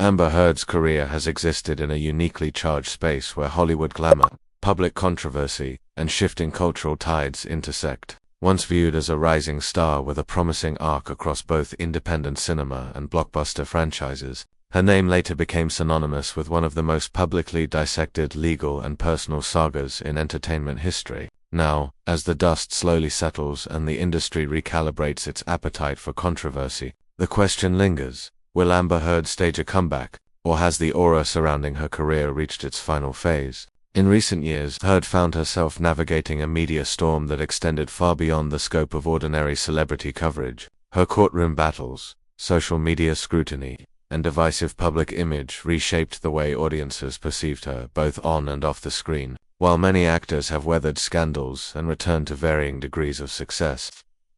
Amber Heard's career has existed in a uniquely charged space where Hollywood glamour, public controversy, and shifting cultural tides intersect. Once viewed as a rising star with a promising arc across both independent cinema and blockbuster franchises, her name later became synonymous with one of the most publicly dissected legal and personal sagas in entertainment history. Now, as the dust slowly settles and the industry recalibrates its appetite for controversy, the question lingers: will Amber Heard stage a comeback, or has the aura surrounding her career reached its final phase? In recent years, Heard found herself navigating a media storm that extended far beyond the scope of ordinary celebrity coverage. Her courtroom battles, social media scrutiny, and divisive public image reshaped the way audiences perceived her, both on and off the screen. While many actors have weathered scandals and returned to varying degrees of success,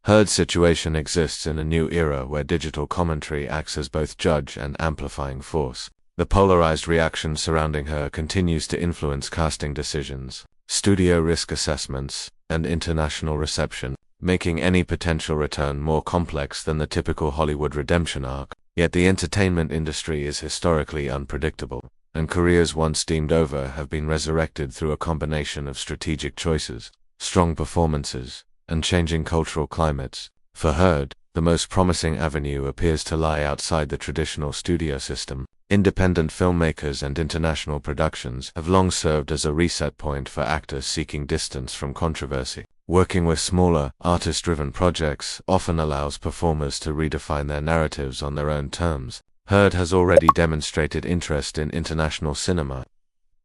Heard's situation exists in a new era where digital commentary acts as both judge and amplifying force. The polarized reaction surrounding her continues to influence casting decisions, studio risk assessments, and international reception, making any potential return more complex than the typical Hollywood redemption arc. Yet the entertainment industry is historically unpredictable, and careers once deemed over have been resurrected through a combination of strategic choices, strong performances, and changing cultural climates. For Heard, the most promising avenue appears to lie outside the traditional studio system. Independent filmmakers and international productions have long served as a reset point for actors seeking distance from controversy. Working with smaller, artist-driven projects often allows performers to redefine their narratives on their own terms. Heard has already demonstrated interest in international cinema,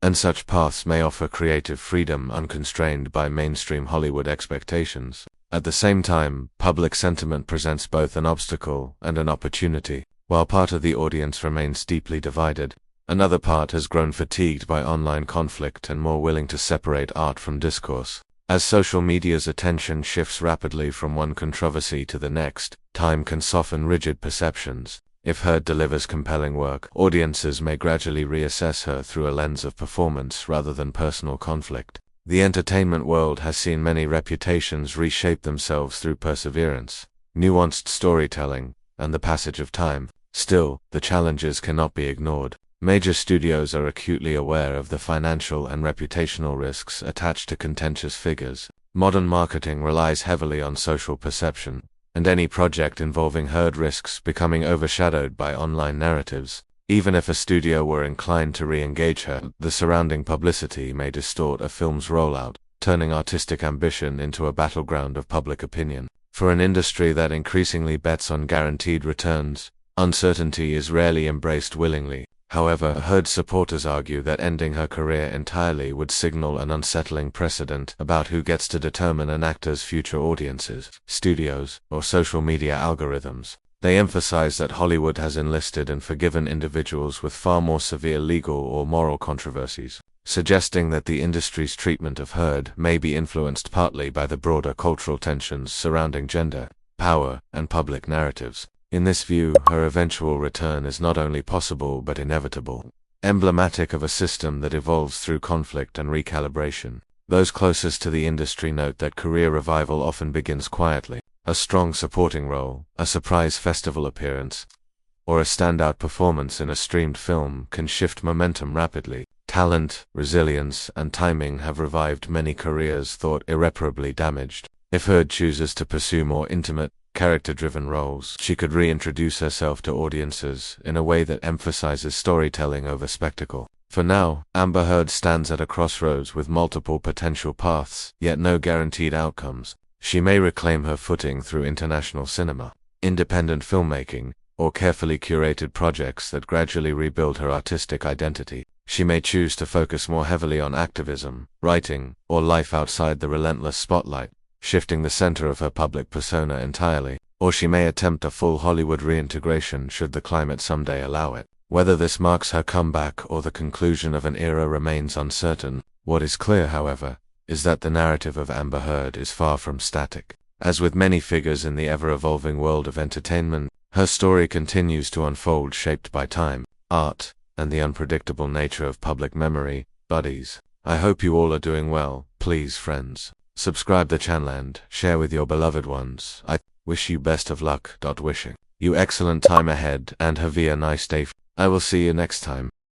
and such paths may offer creative freedom unconstrained by mainstream Hollywood expectations. At the same time, public sentiment presents both an obstacle and an opportunity. While part of the audience remains deeply divided, another part has grown fatigued by online conflict and more willing to separate art from discourse. As social media's attention shifts rapidly from one controversy to the next, time can soften rigid perceptions. If Heard delivers compelling work, audiences may gradually reassess her through a lens of performance rather than personal conflict. The entertainment world has seen many reputations reshape themselves through perseverance, nuanced storytelling, and the passage of time. Still, the challenges cannot be ignored. Major studios are acutely aware of the financial and reputational risks attached to contentious figures. Modern marketing relies heavily on social perception, and any project involving Heard risks becoming overshadowed by online narratives. Even if a studio were inclined to re-engage her, the surrounding publicity may distort a film's rollout, turning artistic ambition into a battleground of public opinion. For an industry that increasingly bets on guaranteed returns, uncertainty is rarely embraced willingly. However, Heard's supporters argue that ending her career entirely would signal an unsettling precedent about who gets to determine an actor's future audiences, studios, or social media algorithms. They emphasize that Hollywood has enlisted and forgiven individuals with far more severe legal or moral controversies, suggesting that the industry's treatment of Heard may be influenced partly by the broader cultural tensions surrounding gender, power, and public narratives. In this view, her eventual return is not only possible but inevitable, emblematic of a system that evolves through conflict and recalibration. Those closest to the industry note that career revival often begins quietly. A strong supporting role, a surprise festival appearance, or a standout performance in a streamed film can shift momentum rapidly. Talent, resilience, and timing have revived many careers thought irreparably damaged. If Heard chooses to pursue more intimate, character-driven roles, she could reintroduce herself to audiences in a way that emphasizes storytelling over spectacle. For now, Amber Heard stands at a crossroads with multiple potential paths, yet no guaranteed outcomes. She may reclaim her footing through international cinema, independent filmmaking, or carefully curated projects that gradually rebuild her artistic identity. She may choose to focus more heavily on activism, writing, or life outside the relentless spotlight, shifting the center of her public persona entirely. Or she may attempt a full Hollywood reintegration should the climate someday allow it. Whether this marks her comeback or the conclusion of an era remains uncertain. What is clear, however, is that the narrative of Amber Heard is far from static. As with many figures in the ever-evolving world of entertainment, her story continues to unfold, shaped by time, art, and the unpredictable nature of public memory. Buddies, I hope you all are doing well. Please, friends, subscribe the channel and share with your beloved ones. I wish you best of luck. Wishing you excellent time ahead and have a nice day. I will see you next time.